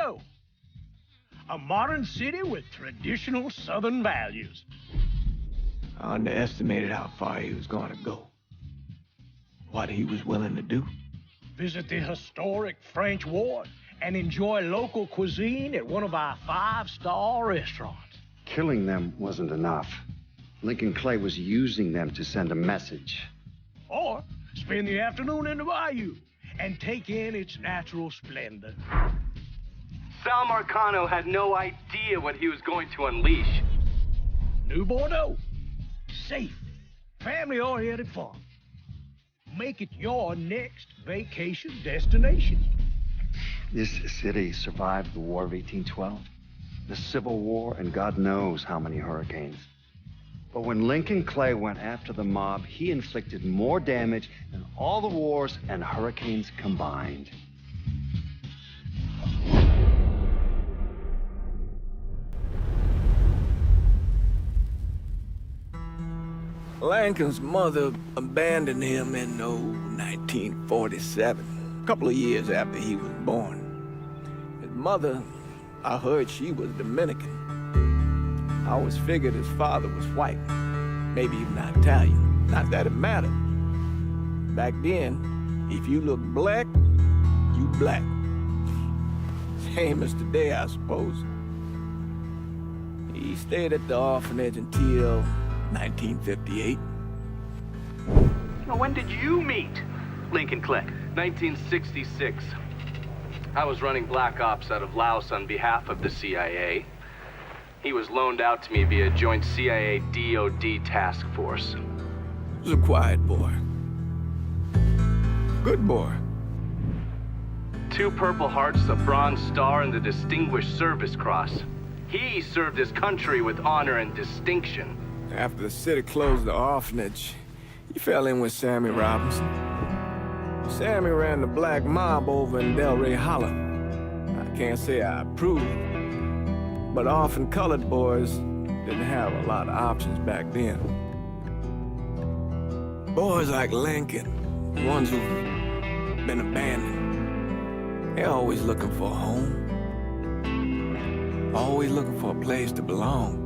Chicago. A modern city with traditional Southern values. I underestimated how far he was going to go. What he was willing to do. Visit the historic French Ward and enjoy local cuisine at one of our 5-star restaurants. Killing them wasn't enough. Lincoln Clay was using them to send a message. Or spend the afternoon in the bayou and take in its natural splendor. Sal Marcano had no idea what he was going to unleash. New Bordeaux. Safe, family-oriented fun. Make it your next vacation destination. This city survived the War of 1812, the Civil War, and God knows how many hurricanes. But when Lincoln Clay went after the mob, he inflicted more damage than all the wars and hurricanes combined. Lincoln's mother abandoned him in 1947, a couple of years after he was born. His mother, I heard she was Dominican. I always figured his father was white, maybe even Italian. Not that it mattered. Back then, if you looked black, you black. Same as today, I suppose. He stayed at the orphanage until 1958. Now, when did you meet Lincoln Clay? 1966. I was running Black Ops out of Laos on behalf of the CIA. He was loaned out to me via joint CIA-DOD task force. He was a quiet boy. Good boy. 2 Purple Hearts, a Bronze Star, and the Distinguished Service Cross. He served his country with honor and distinction. After the city closed the orphanage, he fell in with Sammy Robinson. Sammy ran the black mob over in Delray Hollow. I can't say I approved, but orphan colored boys didn't have a lot of options back then. Boys like Lincoln, the ones who've been abandoned, they're always looking for a home. Always looking for a place to belong.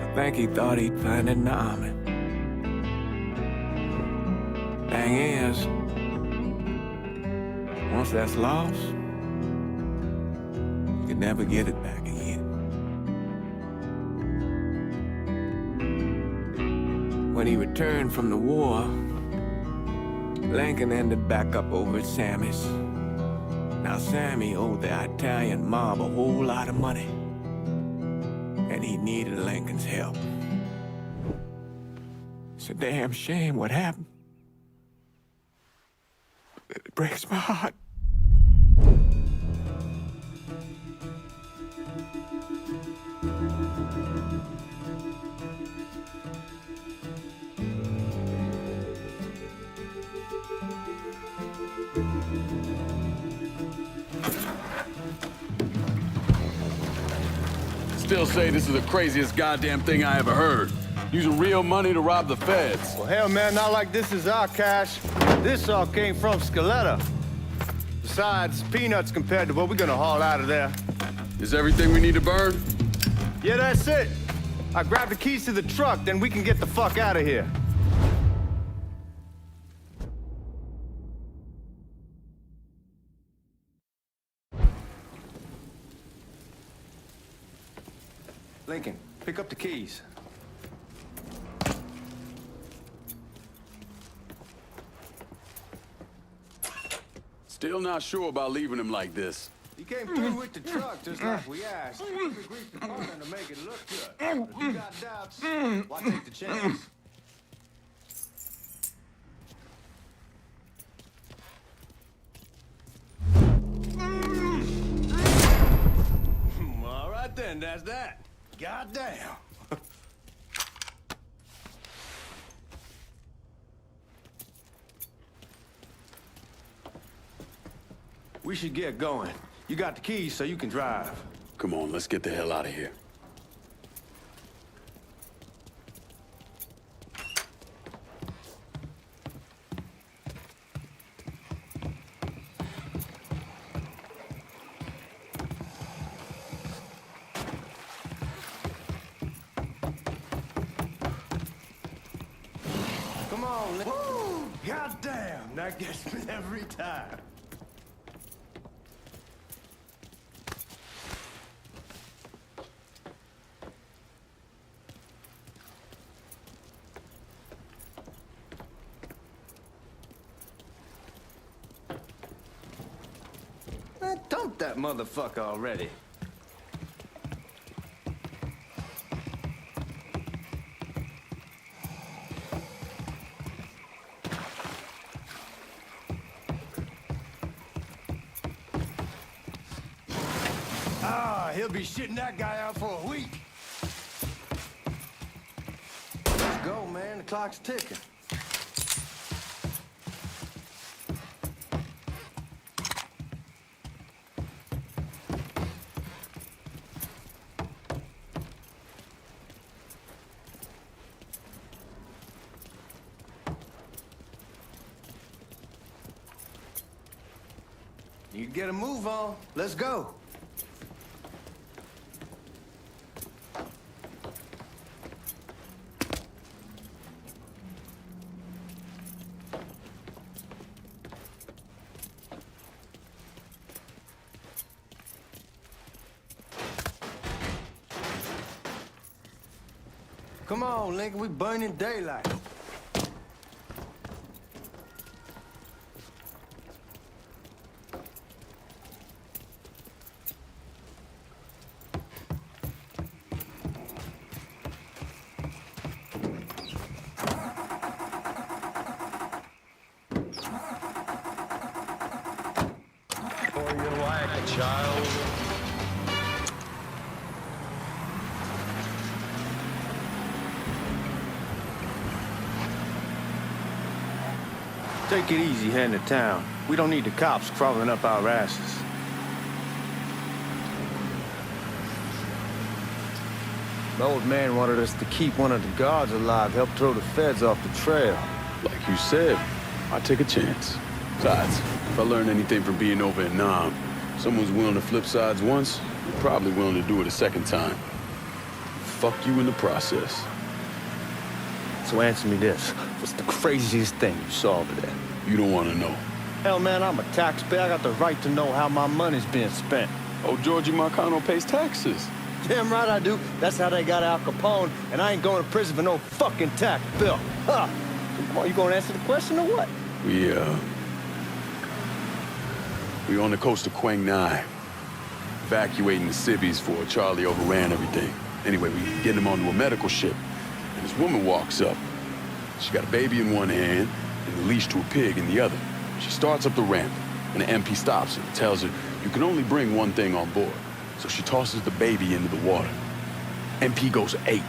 I think he thought he'd find it in the army. Thing is, once that's lost, you can never get it back again. When he returned from the war, Lincoln ended back up over at Sammy's. Now Sammy owed the Italian mob a whole lot of money, and he needed Lincoln's help. It's a damn shame what happened. It breaks my heart. Still say this is the craziest goddamn thing I ever heard. Using real money to rob the feds. Well, hell, man, not like this is our cash. This all came from Scaletta. Besides, peanuts compared to what we're gonna haul out of there. Is everything we need to burn? Yeah, that's it. I grabbed the keys to the truck, then we can get the fuck out of here. Lincoln, pick up the keys. Still not sure about leaving him like this. He came through with the truck just like we asked. We greased the corner to make it look good. If you got doubts, why take the chance? All right then, that's that. Goddamn. We should get going. You got the keys so you can drive. Come on, let's get the hell out of here. on, woo! Goddamn, that gets me every time. Man, dump that motherfucker already. He'll be shitting that guy out for a week. Let's go, man. The clock's ticking. You get a move on. Let's go. Come on, Lincoln, we burning daylight. For you like a child. Take it easy heading to town. We don't need the cops crawling up our asses. The old man wanted us to keep one of the guards alive, help throw the feds off the trail. Like you said, I take a chance. Besides, if I learn anything from being over in Nam, someone's willing to flip sides once, they're probably willing to do it a second time. Fuck you in the process. So answer me this. What's the craziest thing you saw over there? You don't want to know. Hell, man, I'm a taxpayer. I got the right to know how my money's being spent. Oh, Georgie Marcano pays taxes. Damn right I do. That's how they got Al Capone, and I ain't going to prison for no fucking tax bill. Huh. Come on, you gonna answer the question or what? We on the coast of Quang Nai, evacuating the civvies for Charlie overran everything. Anyway, we get him onto a medical ship, and this woman walks up. She got a baby in one hand and a leash to a pig in the other. She starts up the ramp, and the MP stops her and tells her, you can only bring one thing on board. So she tosses the baby into the water. MP goes ape,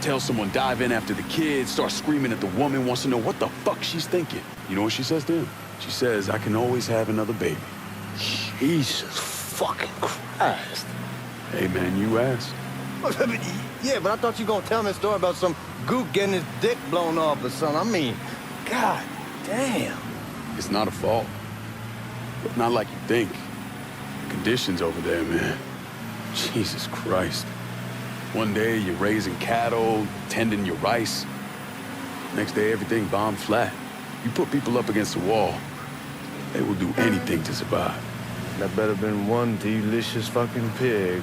tells someone dive in after the kid, starts screaming at the woman, wants to know what the fuck she's thinking. You know what she says to him? She says, I can always have another baby. Jesus fucking Christ. Hey man, you asked. Yeah, but I thought you were gonna tell me a story about some gook getting his dick blown off or something. I mean, god damn. It's not a fault. But not like you think. Conditions over there, man. Jesus Christ. One day you're raising cattle, tending your rice. Next day everything bombed flat. You put people up against the wall, they will do anything to survive. That better been one delicious fucking pig.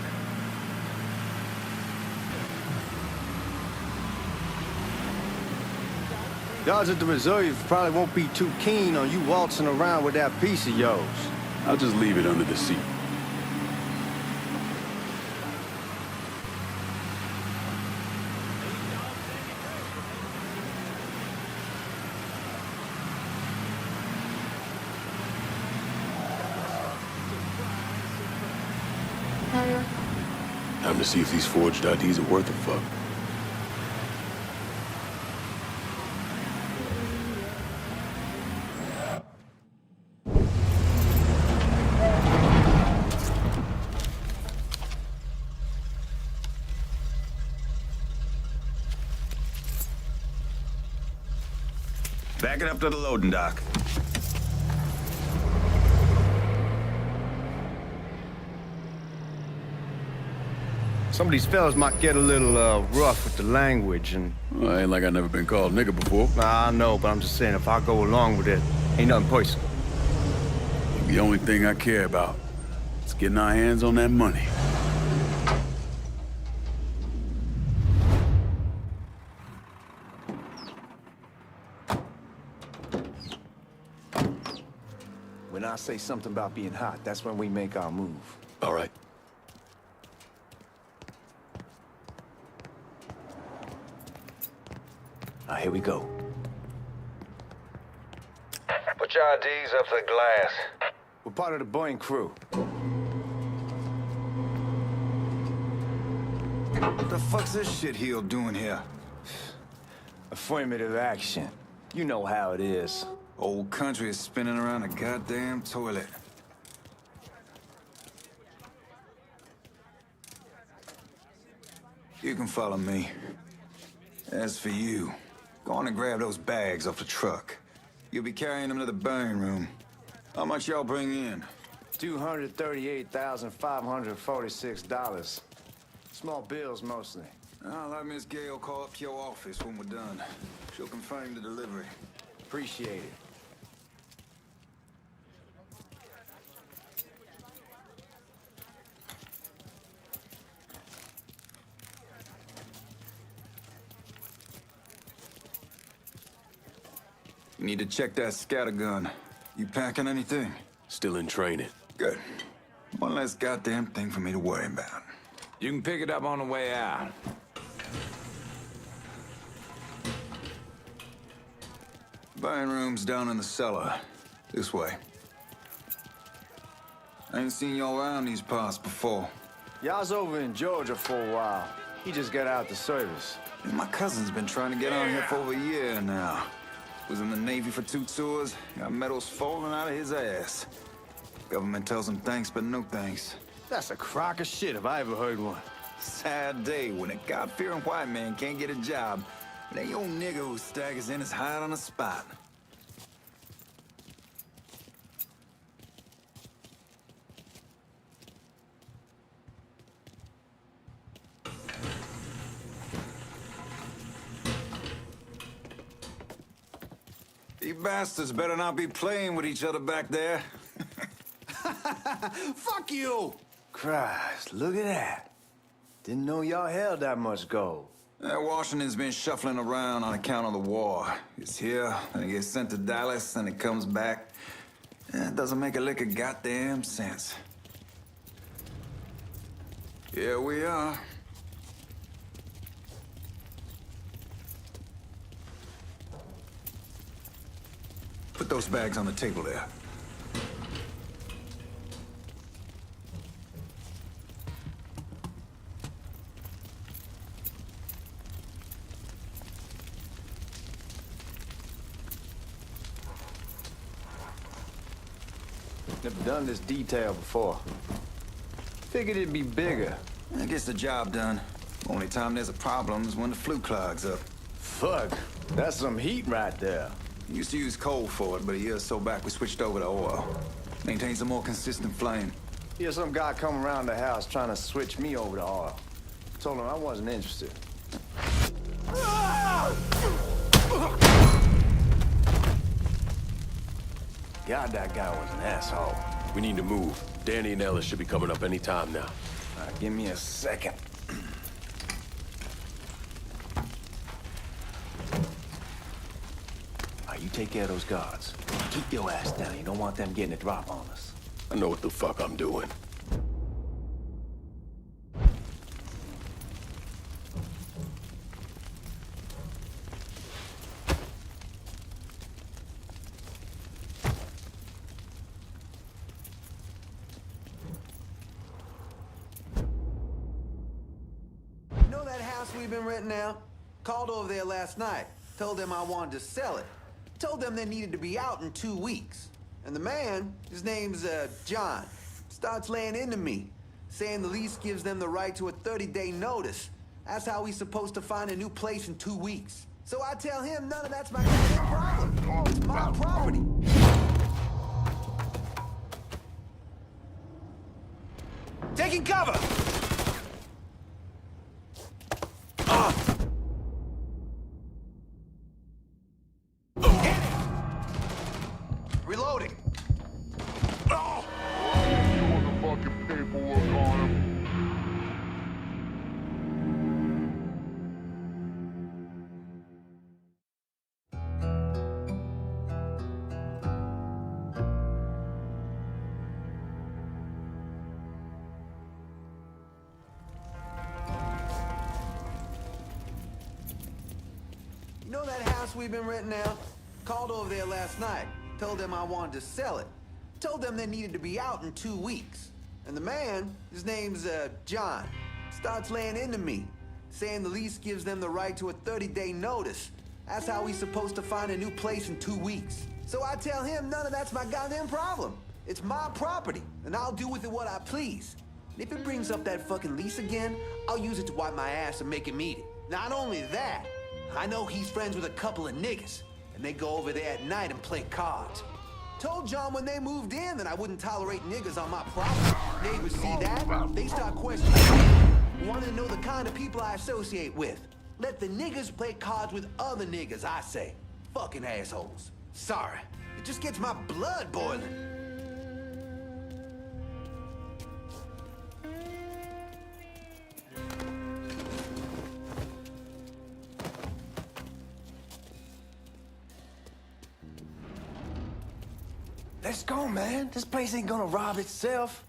Guards at the reserve probably won't be too keen on you waltzing around with that piece of yours. I'll just leave it under the seat. Time to see if these forged IDs are worth a fuck. Back it up to the loading dock. Some of these fellas might get a little rough with the language, and... Well, ain't like I never been called nigga before. Nah, I know, but I'm just saying, if I go along with it, ain't nothing personal. The only thing I care about is getting our hands on that money. When I say something about being hot, that's when we make our move. All right. Now, here we go. Put your IDs up to the glass. We're part of the Boeing crew. What the fuck's this shitheel doing here? Affirmative action. You know how it is. Old country is spinning around a goddamn toilet. You can follow me. As for you, go on and grab those bags off the truck. You'll be carrying them to the burn room. How much y'all bring in? $238,546. Small bills, mostly. I'll let Miss Gale call up to your office when we're done. She'll confirm the delivery. Appreciate it. You need to check that scattergun. You packing anything? Still in training. Good. One less goddamn thing for me to worry about. You can pick it up on the way out. Burn room's down in the cellar. This way. I ain't seen y'all around these parts before. Y'all's over in Georgia for a while. He just got out the service. And my cousin's been trying to get on here for over a year now. Was in the Navy for 2 tours, got medals falling out of his ass. Government tells him thanks, but no thanks. That's a crock of shit if I ever heard one. Sad day when a God-fearing white man can't get a job. And that old nigga who staggers in is hired on the spot. You bastards better not be playing with each other back there. Fuck you! Christ, look at that. Didn't know y'all held that much gold. Washington's been shuffling around on account of the war. It's here, and it gets sent to Dallas, and it comes back. It doesn't make a lick of goddamn sense. Here we are. Put those bags on the table there. Never done this detail before. Figured it'd be bigger. That gets the job done. Only time there's a problem is when the flue clogs up. Fuck, that's some heat right there. Used to use coal for it, but a year or so back we switched over to oil. Maintains a more consistent flame. Here's some guy come around the house trying to switch me over to oil. Told him I wasn't interested. God, that guy was an asshole. We need to move. Danny and Ellis should be coming up any time now. Give me a second. You take care of those guards. Keep your ass down. You don't want them getting a drop on us. I know what the fuck I'm doing. You know that house we've been renting out? Called over there last night. Told them I wanted to sell it. Told them they needed to be out in 2 weeks. And the man, his name's John, starts laying into me, saying the lease gives them the right to a 30-day notice. That's how he's supposed to find a new place in 2 weeks. So I tell him none of that's my goddamn problem. It's my property. Taking cover! know that house we've been renting out? Called over there last night. Told them I wanted to sell it. Told them they needed to be out in 2 weeks. And the man, his name's, John, starts laying into me, saying the lease gives them the right to a 30-day notice. That's how he's supposed to find a new place in 2 weeks. So I tell him none of that's my goddamn problem. It's my property, and I'll do with it what I please. And if it brings up that fucking lease again, I'll use it to wipe my ass and make him eat it. Not only that, I know he's friends with a couple of niggas, and they go over there at night and play cards. Told John when they moved in that I wouldn't tolerate niggas on my property. Neighbors see that, they start questioning me. Want to know the kind of people I associate with. Let the niggas play cards with other niggas, I say. Fucking assholes. Sorry, it just gets my blood boiling. Let's go, man. This place ain't gonna rob itself.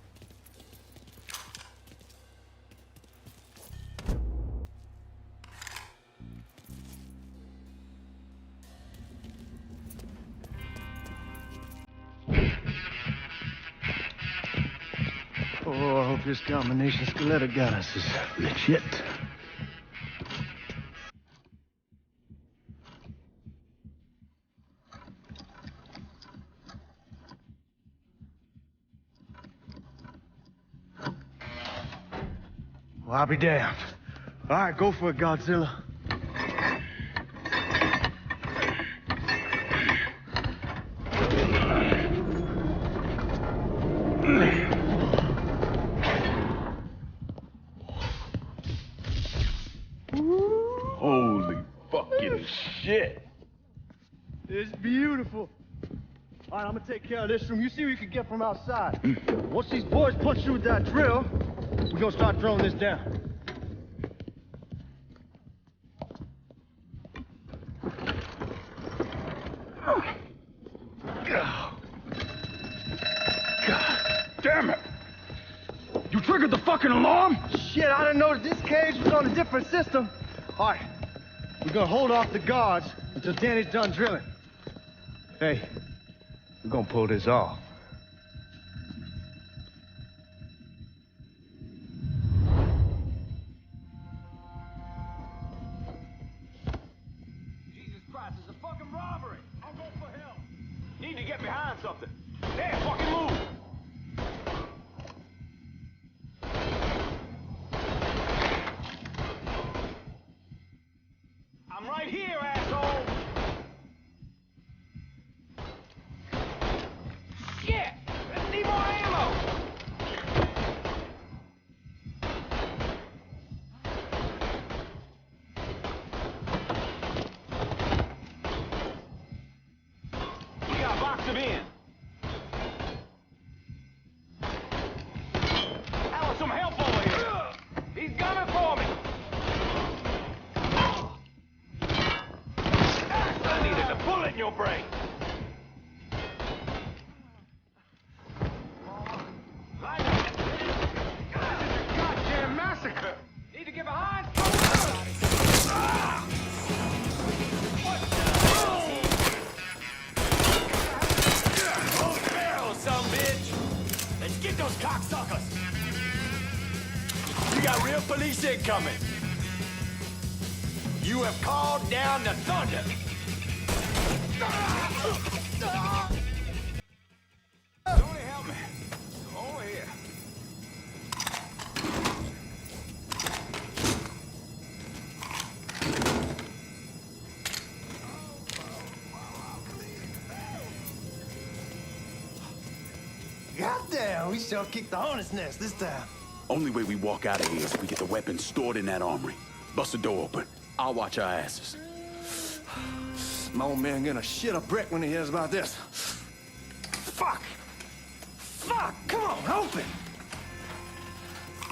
Oh, I hope this combination Scaletta got us is legit. Well, I'll be damned. All right, go for it, Godzilla. Holy fucking shit. It's beautiful. All right, I'm gonna take care of this room. You see what you can get from outside. Once these boys punch through with that drill, we're gonna start throwing this down. God damn it! You triggered the fucking alarm? Shit, I didn't know that this cage was on a different system. All right, we're gonna hold off the guards until Danny's done drilling. Hey, we're gonna pull this off. Jesus Christ, it's a fucking robbery. I'll go for help. Need to get behind something. There, fucking move. I'm right here, asshole. Shit! I need more ammo! We gotta box him in. I want some help over here. He's coming for me. I needed a bullet in your brain. Goddamn massacre! Need to get behind. Hold barrel, some bitch! Let's get those cocksuckers! You got real police incoming! You have called down the thunder! Somebody help me! Over here. Goddamn, we sure kicked the hornet's nest this time. Only way we walk out of here is if we get the weapons stored in that armory. Bust the door open. I'll watch our asses. My old man gonna shit a brick when he hears about this. Fuck! Fuck! Come on, open!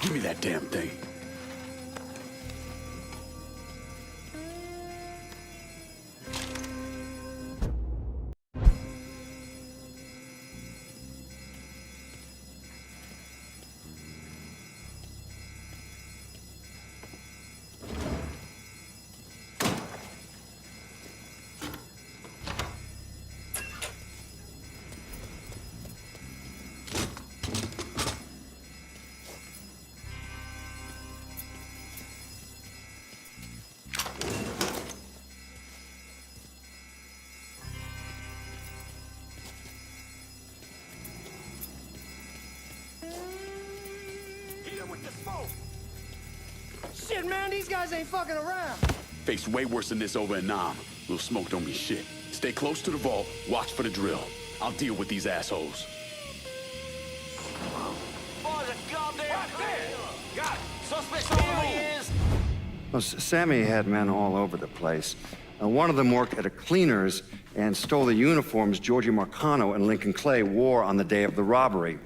Give me that damn thing. Shit, man, these guys ain't fucking around. Faced way worse than this over in Nam. Little smoke don't mean shit. Stay close to the vault, watch for the drill. I'll deal with these assholes. Boys, a goddamn got it. Suspect on the move. Well, Sammy had men all over the place. One of them worked at a cleaner's and stole the uniforms Georgie Marcano and Lincoln Clay wore on the day of the robbery.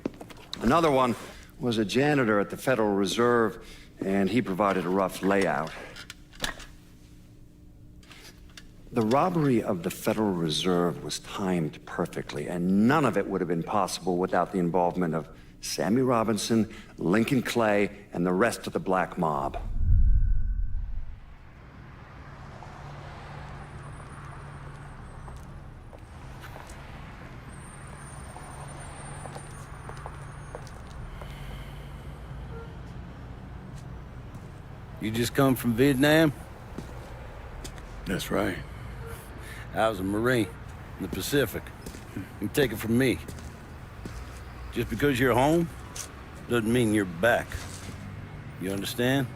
Another one was a janitor at the Federal Reserve, and he provided a rough layout. The robbery of the Federal Reserve was timed perfectly, and none of it would have been possible without the involvement of Sammy Robinson, Lincoln Clay, and the rest of the black mob. You just come from Vietnam? That's right. I was a Marine in the Pacific. You take it from me. Just because you're home doesn't mean you're back. You understand?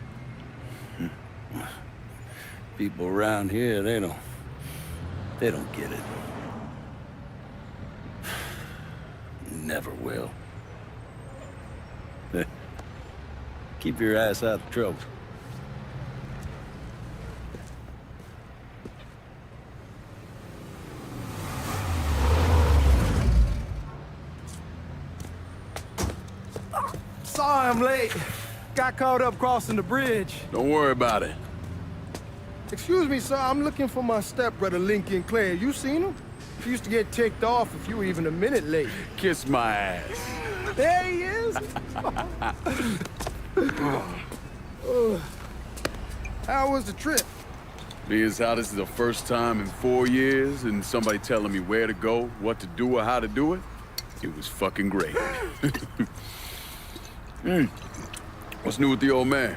People around here, they don't get it. Never will. Keep your ass out of trouble. Sorry I'm late. Got caught up crossing the bridge. Don't worry about it. Excuse me, sir. I'm looking for my stepbrother, Lincoln Clay. You seen him? He used to get ticked off if you were even a minute late. Kiss my ass. There he is. How was the trip? Being as how this is the first time in 4 years and somebody telling me where to go, what to do, or how to do it, it was fucking great. What's new with the old man?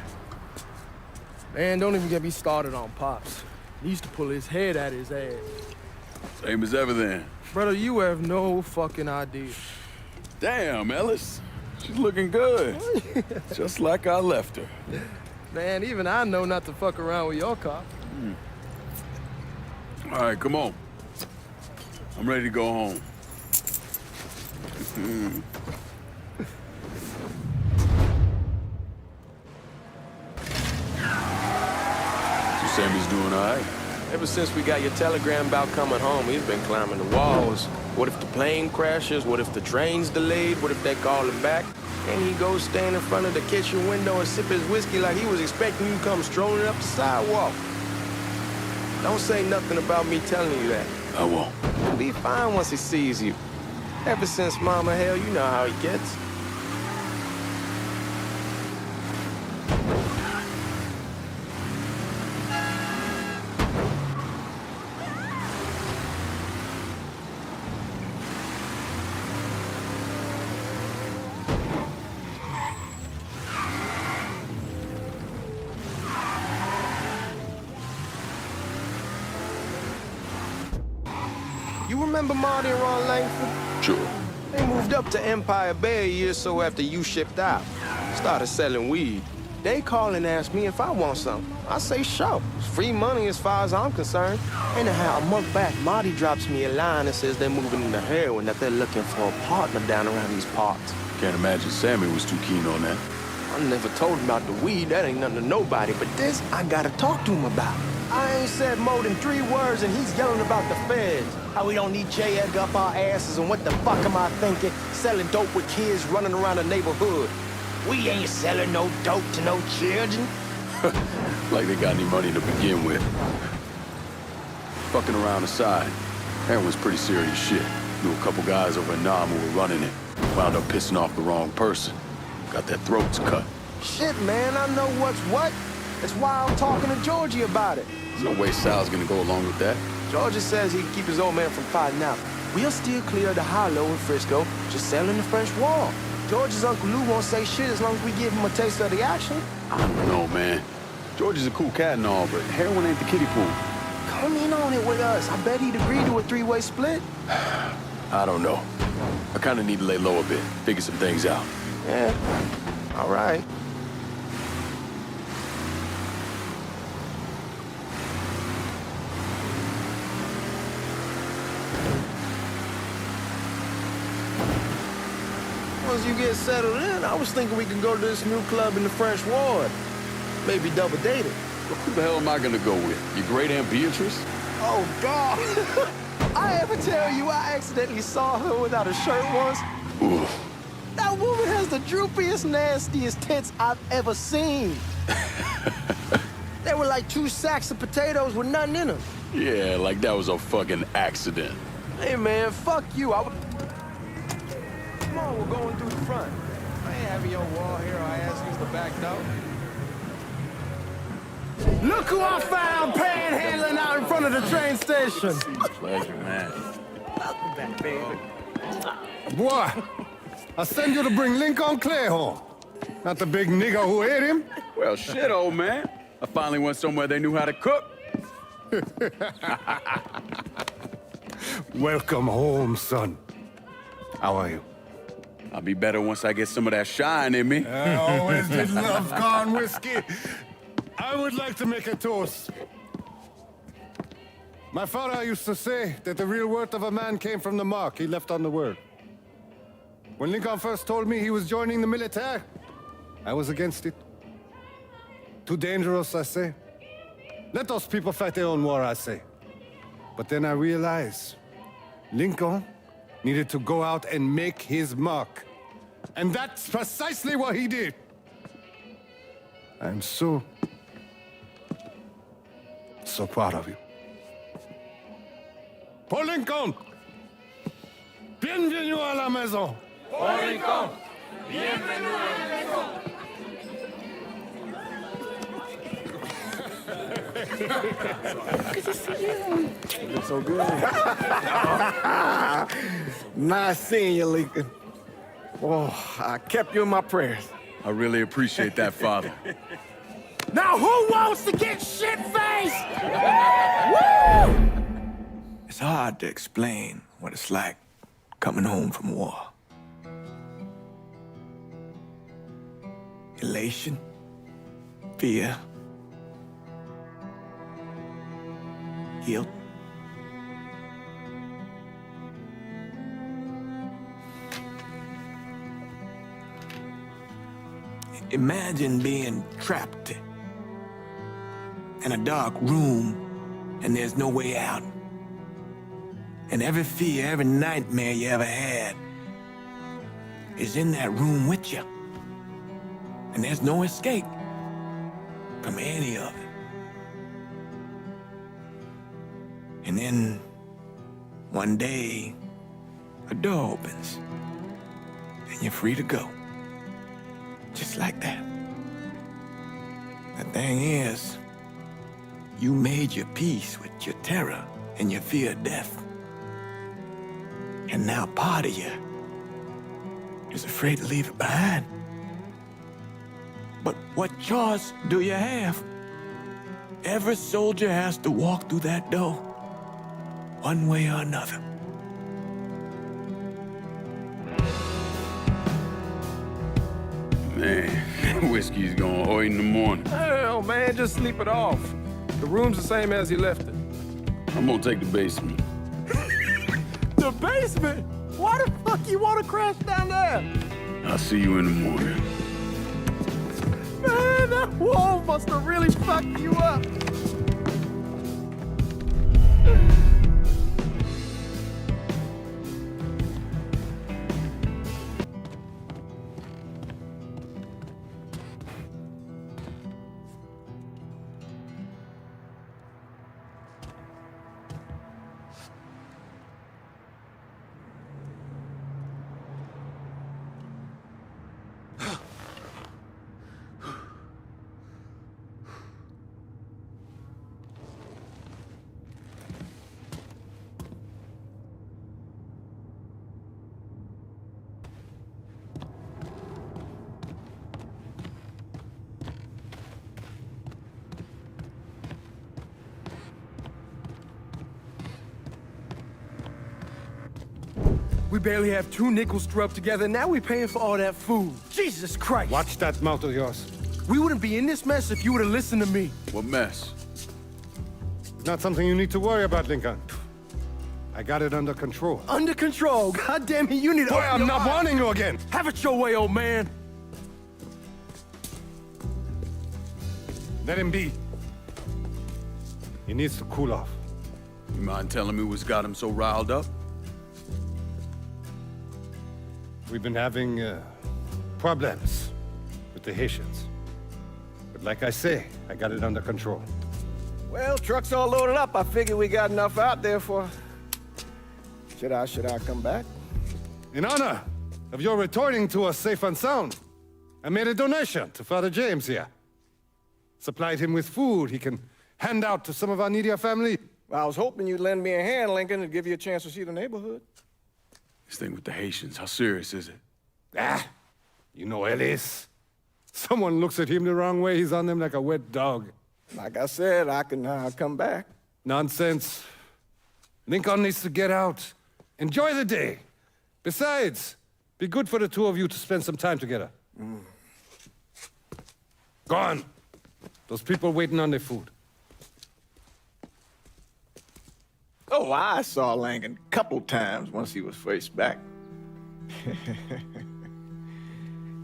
Man, don't even get me started on Pops. He used to pull his head out his ass. Same as ever then. Brother, you have no fucking idea. Damn, Ellis. She's looking good. Just like I left her. Man, even I know not to fuck around with your car. All right, come on. I'm ready to go home. So Sammy's doing all right? Ever since we got your telegram about coming home, he's been climbing the walls. What if the plane crashes? What if the train's delayed? What if they call him back? And he goes stand in front of the kitchen window and sip his whiskey like he was expecting you to come strolling up the sidewalk. Don't say nothing about me telling you that. I won't. He'll be fine once he sees you. Ever since Mama, hell, you know how he gets. You remember Marty and Ron Langford? Sure. They moved up to Empire Bay a year or so after you shipped out. Started selling weed. They call and ask me if I want something. I say, sure. It's free money as far as I'm concerned. Anyhow, a month back, Marty drops me a line and says they're moving into heroin, that they're looking for a partner down around these parts. Can't imagine Sammy was too keen on that. I never told him about the weed. That ain't nothing to nobody. But this, I gotta talk to him about. I ain't said more than 3 words, and he's yelling about the feds. How we don't need J.Egg up our asses, and what the fuck am I thinking? Selling dope with kids running around the neighborhood. We ain't selling no dope to no children. Like they got any money to begin with. Fucking around aside, heroin's pretty serious shit. Knew a couple guys over in Nam who were running it. Wound up pissing off the wrong person. Got their throats cut. Shit, man, I know what's what. That's why I'm talking to Georgie about it. There's no way Sal's gonna go along with that. Georgie says he can keep his old man from fighting out. We'll still clear the hollow in Frisco, just selling the French wall. George's Uncle Lou won't say shit as long as we give him a taste of the action. I don't know, man. George is a cool cat and all, but heroin ain't the kiddie pool. Come in on it with us. I bet he'd agree to a 3-way split. I don't know. I kinda need to lay low a bit, figure some things out. Yeah, all right. as you get settled in, I was thinking we could go to this new club in the French Ward. Maybe double date it. Well, who the hell am I gonna go with? Your great Aunt Beatrice? Oh, God. I ever tell you I accidentally saw her without a shirt once? Oof. That woman has the droopiest, nastiest tits I've ever seen. They were like 2 sacks of potatoes with nothing in them. Yeah, like that was a fucking accident. Hey, man, fuck you. Come on, we're going through the front. I ain't having your wall here. I ask use the back door. Look who I found panhandling out in front of the train station. Pleasure, man. Welcome back, baby. Boy, I send you to bring Lincoln Clay home. Not the big nigger who ate him. Well, shit, old man. I finally went somewhere they knew how to cook. Welcome home, son. How are you? I'll be better once I get some of that shine in me. I always did love corn whiskey. I would like to make a toast. My father used to say that the real worth of a man came from the mark he left on the world. When Lincoln first told me he was joining the military, I was against it. Too dangerous, I say. Let those people fight their own war, I say. But then I realized Lincoln needed to go out and make his mark. And that's precisely what he did. I'm so proud of you. Paul Lincoln! Bienvenue à la maison! Paul Lincoln, bienvenue à la maison. Good to see you. You look so good. Nice seeing you, Lincoln. Oh, I kept you in my prayers. I really appreciate that, Father. Now who wants to get shit-faced? Woo! It's hard to explain what it's like coming home from war. Elation, fear, guilt. Imagine being trapped in a dark room and there's no way out. And every fear, every nightmare you ever had is in that room with you. And there's no escape from any of it. And then one day, a door opens and you're free to go. Just like that. The thing is, you made your peace with your terror and your fear of death. And now part of you is afraid to leave it behind. But what choice do you have? Every soldier has to walk through that door, one way or another. Man, whiskey's gonna hoit in the morning. Hell, man, just sleep it off. The room's the same as you left it. I'm gonna take the basement. The basement? Why the fuck you want to crash down there? I'll see you in the morning. Man, that wall must have really fucked you up. We barely have 2 nickels to rub together, now we're paying for all that food. Jesus Christ! Watch that mouth of yours. We wouldn't be in this mess if you would have listened to me. What mess? It's not something you need to worry about, Lincoln. I got it under control. Under control. God damn it, you need to. Boy, I'm not warning you again. Have it your way, old man. Let him be. He needs to cool off. You mind telling me what's got him so riled up? We've been having problems with the Haitians. But like I say, I got it under control. Well, truck's all loaded up. I figure we got enough out there for... Should I come back? In honor of your returning to us safe and sound, I made a donation to Father James here. Supplied him with food he can hand out to some of our needier family. Well, I was hoping you'd lend me a hand, Lincoln, and give you a chance to see the neighborhood. This thing with the Haitians, how serious is it? Ah, you know Ellis. Someone looks at him the wrong way, he's on them like a wet dog. Like I said, I can come back. Nonsense. Lincoln needs to get out. Enjoy the day. Besides, be good for the two of you to spend some time together. Go on. Those people waiting on their food. Oh, I saw Lincoln a couple times once he was first back.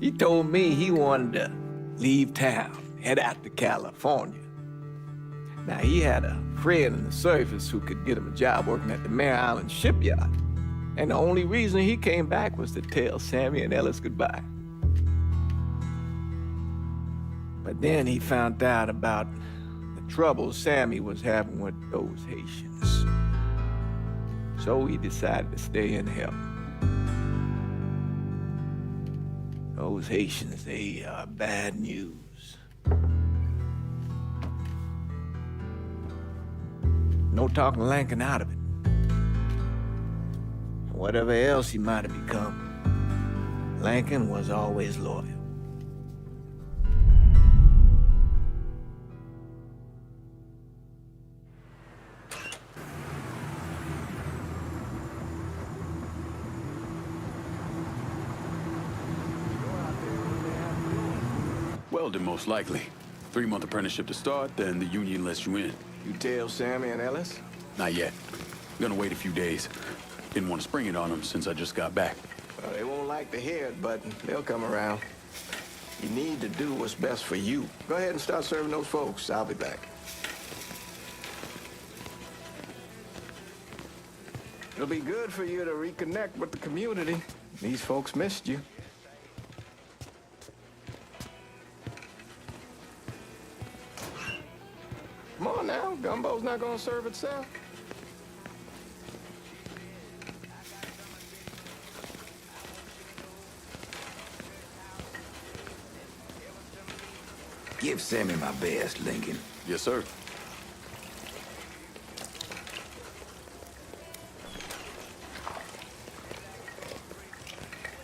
He told me he wanted to leave town, head out to California. Now, he had a friend in the service who could get him a job working at the Mare Island shipyard. And the only reason he came back was to tell Sammy and Ellis goodbye. But then he found out about the trouble Sammy was having with those Haitians. So he decided to stay and help. Those Haitians, they are bad news. No talking Lincoln out of it. Whatever else he might have become, Lincoln was always loyal. Welding, most likely. 3-month apprenticeship to start, then the union lets you in. You tell Sammy and Ellis? Not yet. Gonna wait a few days. Didn't want to spring it on them since I just got back. Well, they won't like to hear it, but they'll come around. You need to do what's best for you. Go ahead and start serving those folks. I'll be back. It'll be good for you to reconnect with the community. These folks missed you. Come on now, gumbo's not gonna serve itself. Give Sammy my best, Lincoln. Yes, sir.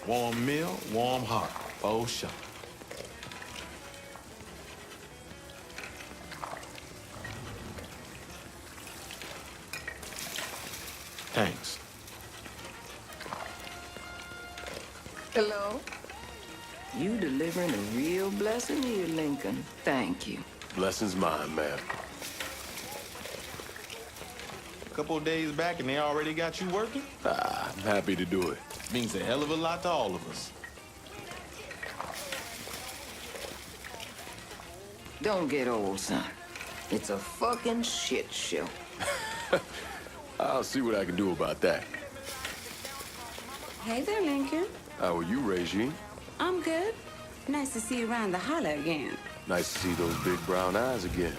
Warm meal, warm heart. Oh, sure. Thanks. Hello? You delivering a real blessing here, Lincoln. Thank you. Blessing's mine, ma'am. A couple of days back and they already got you working? I'm happy to do it. Means a hell of a lot to all of us. Don't get old, son. It's a fucking shit show. I'll see what I can do about that. Hey there, Lincoln. How are you, Regine? I'm good. Nice to see you around the holler again. Nice to see those big brown eyes again.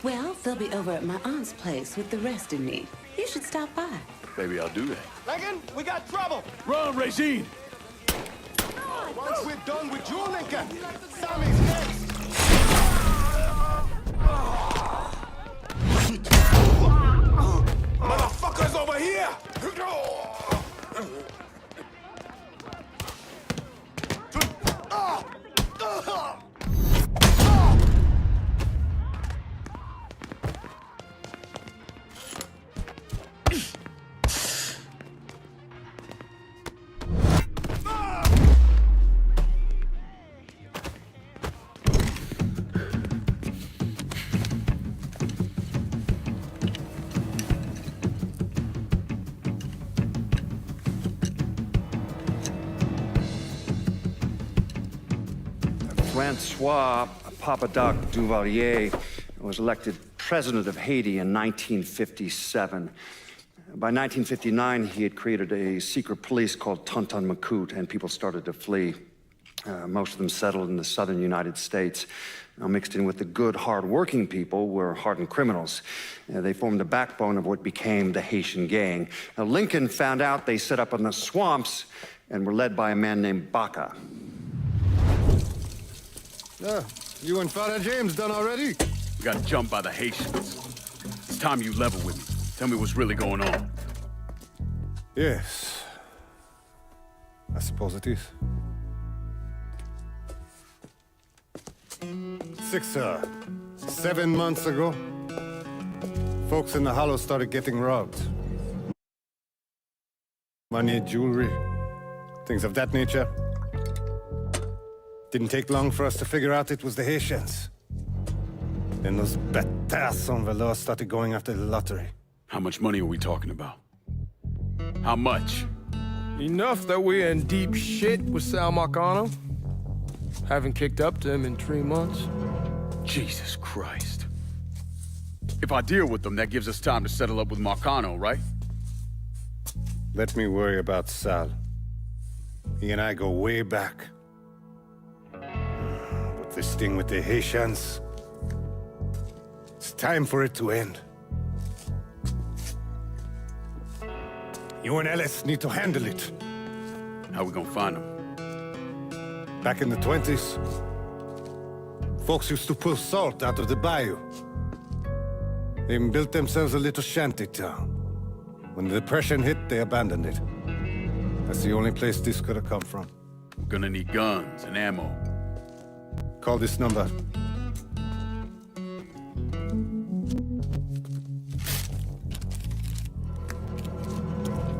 Well, they'll be over at my aunt's place with the rest of me. You should stop by. Maybe I'll do that. Lincoln, we got trouble! Run, Regine! Once we're done with you, Lincoln, Sammy's next. Motherfuckers over here! Francois Papadoc Duvalier was elected president of Haiti in 1957. By 1959, he had created a secret police called Tonton Macoute, and people started to flee. Most of them settled in the southern United States. Now, mixed in with the good, hard-working people were hardened criminals. They formed the backbone of what became the Haitian gang. Now, Lincoln found out they set up in the swamps and were led by a man named Baca. You and Father James done already? We got jumped by the Haitians. It's time you level with me. Tell me what's really going on. Yes. I suppose it is. 7 months ago, folks in the Hollow started getting robbed. Money, jewelry, things of that nature. Didn't take long for us to figure out it was the Haitians. Then those bâtards on velours started going after the lottery. How much money are we talking about? How much? Enough that we're in deep shit with Sal Marcano. Haven't kicked up to him in 3 months. Jesus Christ. If I deal with them, that gives us time to settle up with Marcano, right? Let me worry about Sal. He and I go way back. But this thing with the Haitians, it's time for it to end. You and Ellis need to handle it. How we gonna find them? Back in the 20s, folks used to pull salt out of the bayou. They even built themselves a little shanty town. When the Depression hit, they abandoned it. That's the only place this could have come from. We're gonna need guns and ammo. Call this number.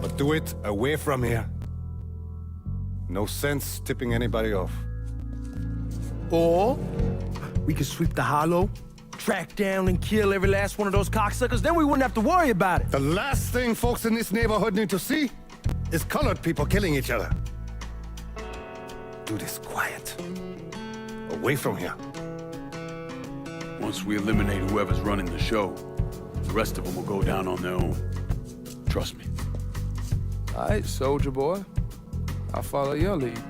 But do it away from here. No sense tipping anybody off. Or we could sweep the Hollow, track down and kill every last one of those cocksuckers, then we wouldn't have to worry about it. The last thing folks in this neighborhood need to see is colored people killing each other. Do this quiet. Away from here. Once we eliminate whoever's running the show, the rest of them will go down on their own. Trust me. All right, soldier boy. I'll follow your lead.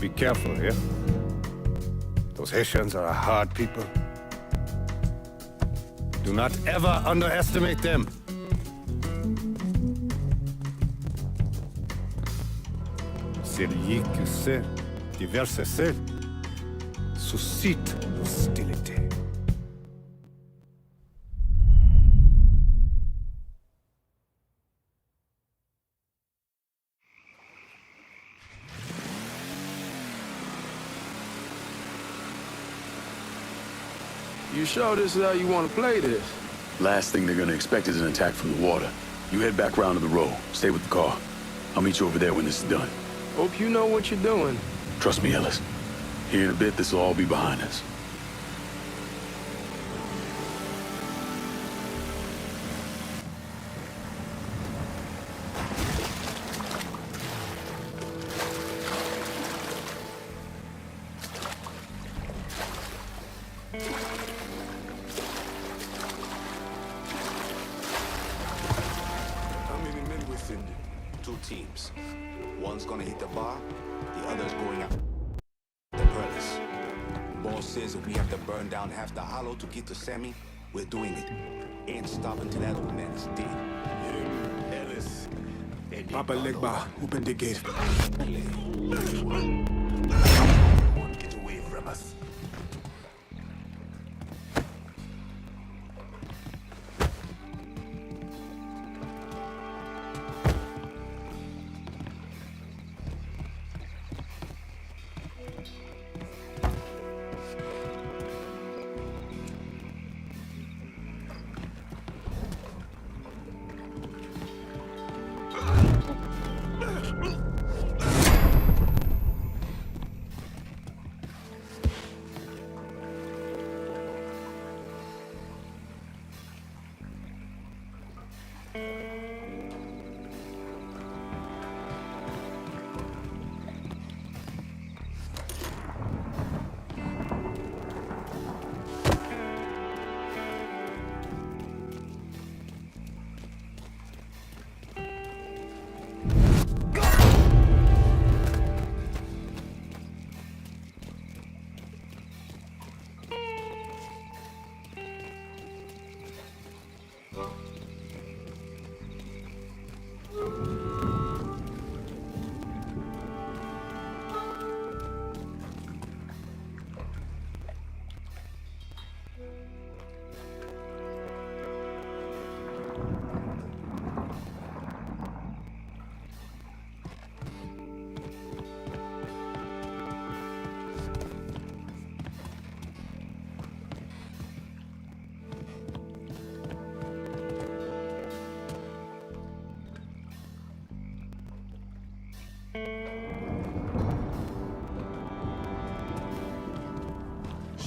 Be careful here. Those Haitians are a hard people. Do not ever underestimate them. Celui qui sait diverser seul suscite l'hostilité. You sure this is how you want to play this? Last thing they're gonna expect is an attack from the water. You head back round to the road. Stay with the car. I'll meet you over there when this is done. Hope you know what you're doing. Trust me, Ellis. Here in a bit, this will all be behind us. Two teams. One's gonna hit the bar, the other's going out the palace. Boss says if we have to burn down half the Hollow to get to Sammy, we're doing it. Ain't stopping till that old man is dead. Ellis. Papa Legba, open the gate. Get away from us.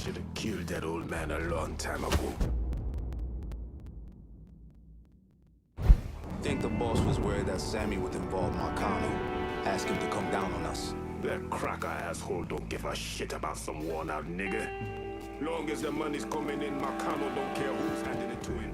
Should have killed that old man a long time ago. Think the boss was worried that Sammy would involve Marcano. Ask him to come down on us. That cracker asshole don't give a shit about some worn-out nigga. Long as the money's coming in, Marcano don't care who's handing it to him.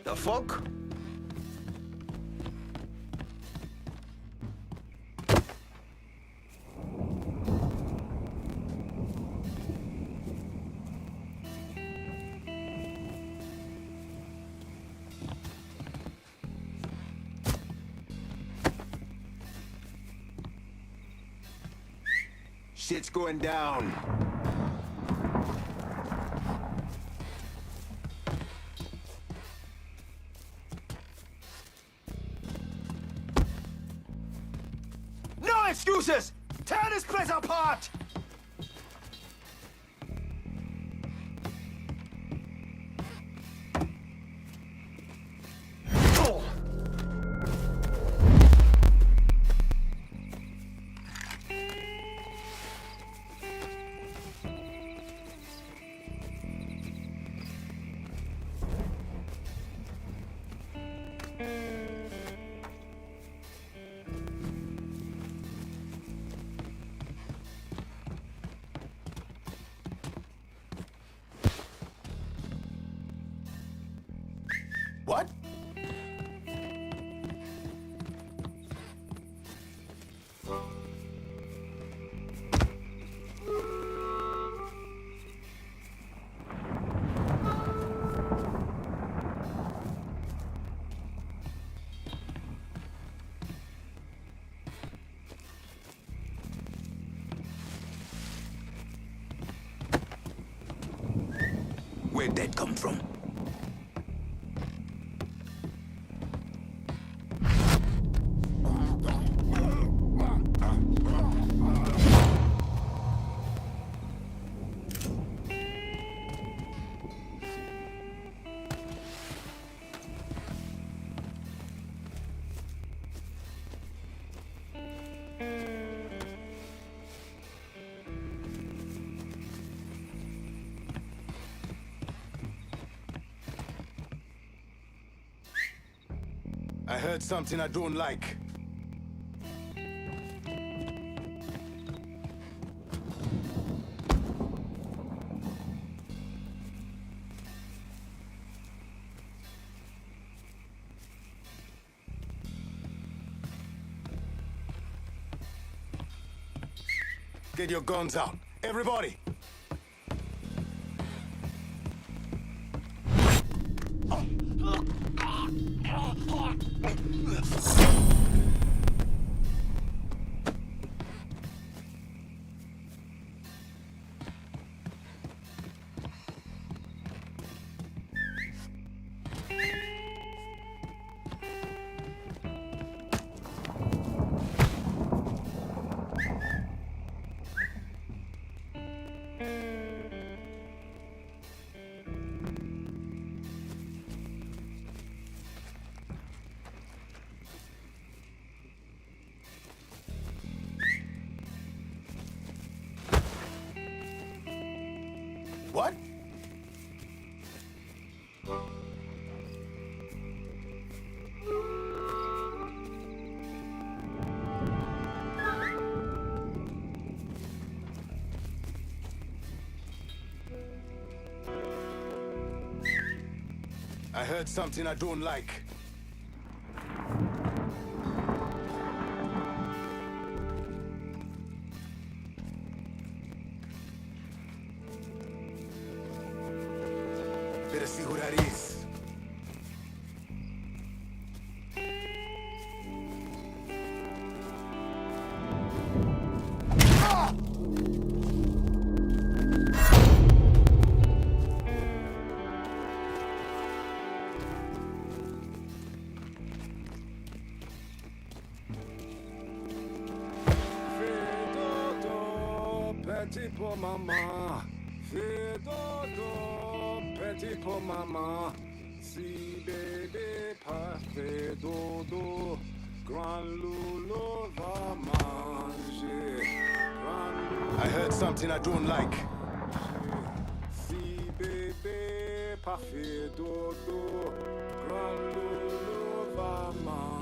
The fuck? Shit's going down. No excuses! Tear this place apart! What? Where'd that come from? I heard something I don't like. Get your guns out. Everybody! What? I heard something I don't like. Better see who that is. Petit pour maman, fais dodo, petit pour maman. Si bébé pas fait dodo, grand loulou va manger. I heard something I don't like. Si bébé pas fait dodo, grand loulou va manger.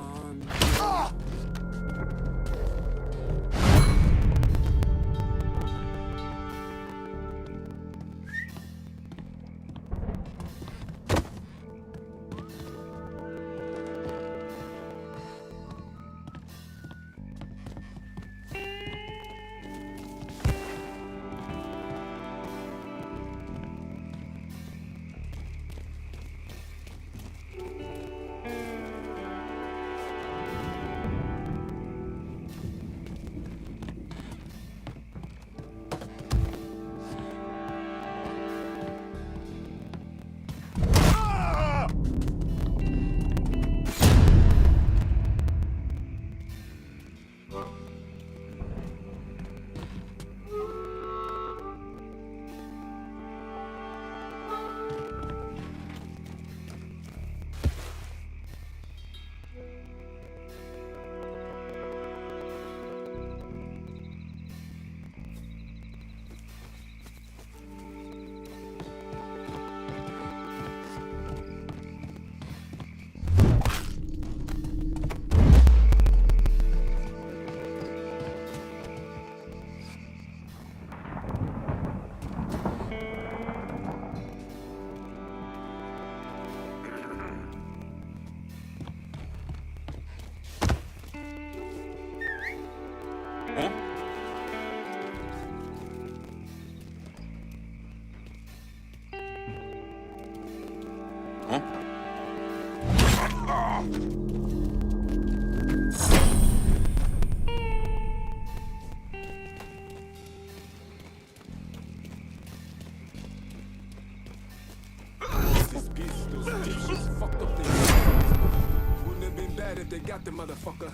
They got the motherfucker.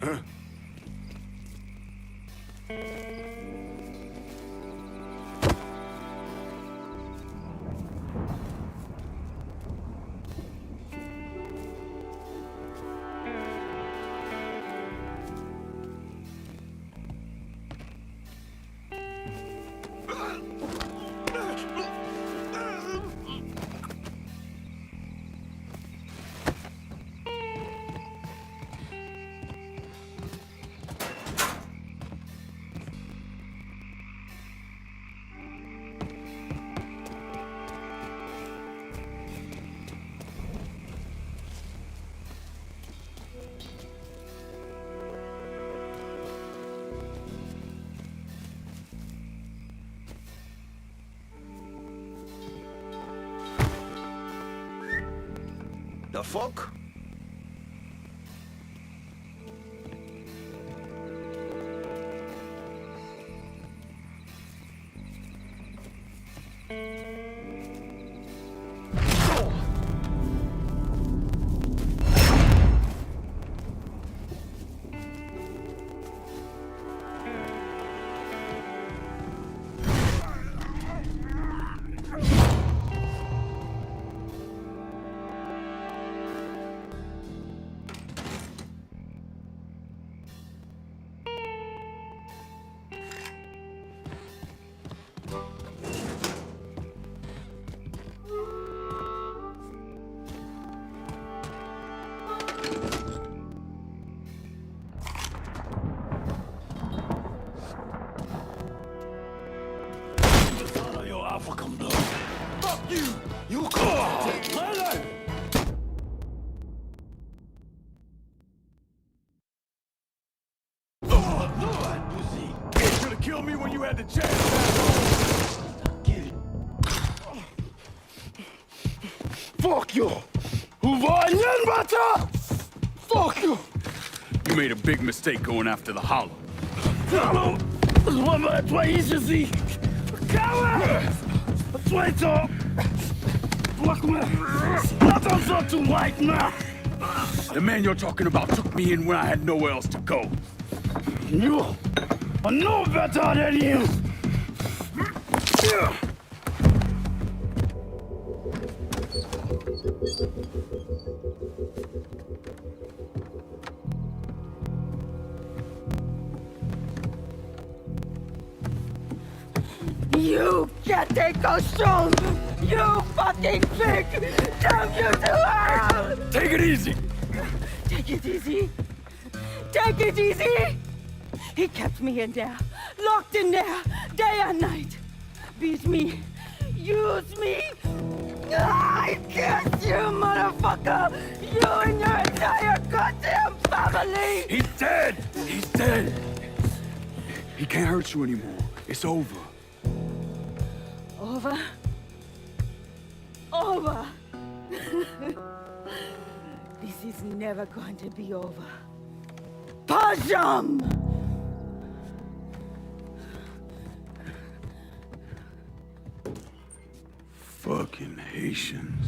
Huh? The fuck? Fuck you! You go! You should have killed me when you had the chance. Fuck you! Who var igen, brata? Fuck you! You made a big mistake going after the Hollow. Hallo! Wat maar twee is je zie! Kouwe! Twee toch! Fuck me! Laat ons zo toe, white man! The man you're talking about took me in when I had nowhere else to go. You are no better than you! You can't take those shows! You fucking pig! Damn you to hell! Take it easy! Take it easy! Take it easy! He kept me in there, locked in there, day and night. Beat me, use me. I curse you, motherfucker! You and your entire goddamn family! He's dead! He's dead! He can't hurt you anymore. It's over. Over? Over! This is never going to be over. Pajam! Fucking Haitians.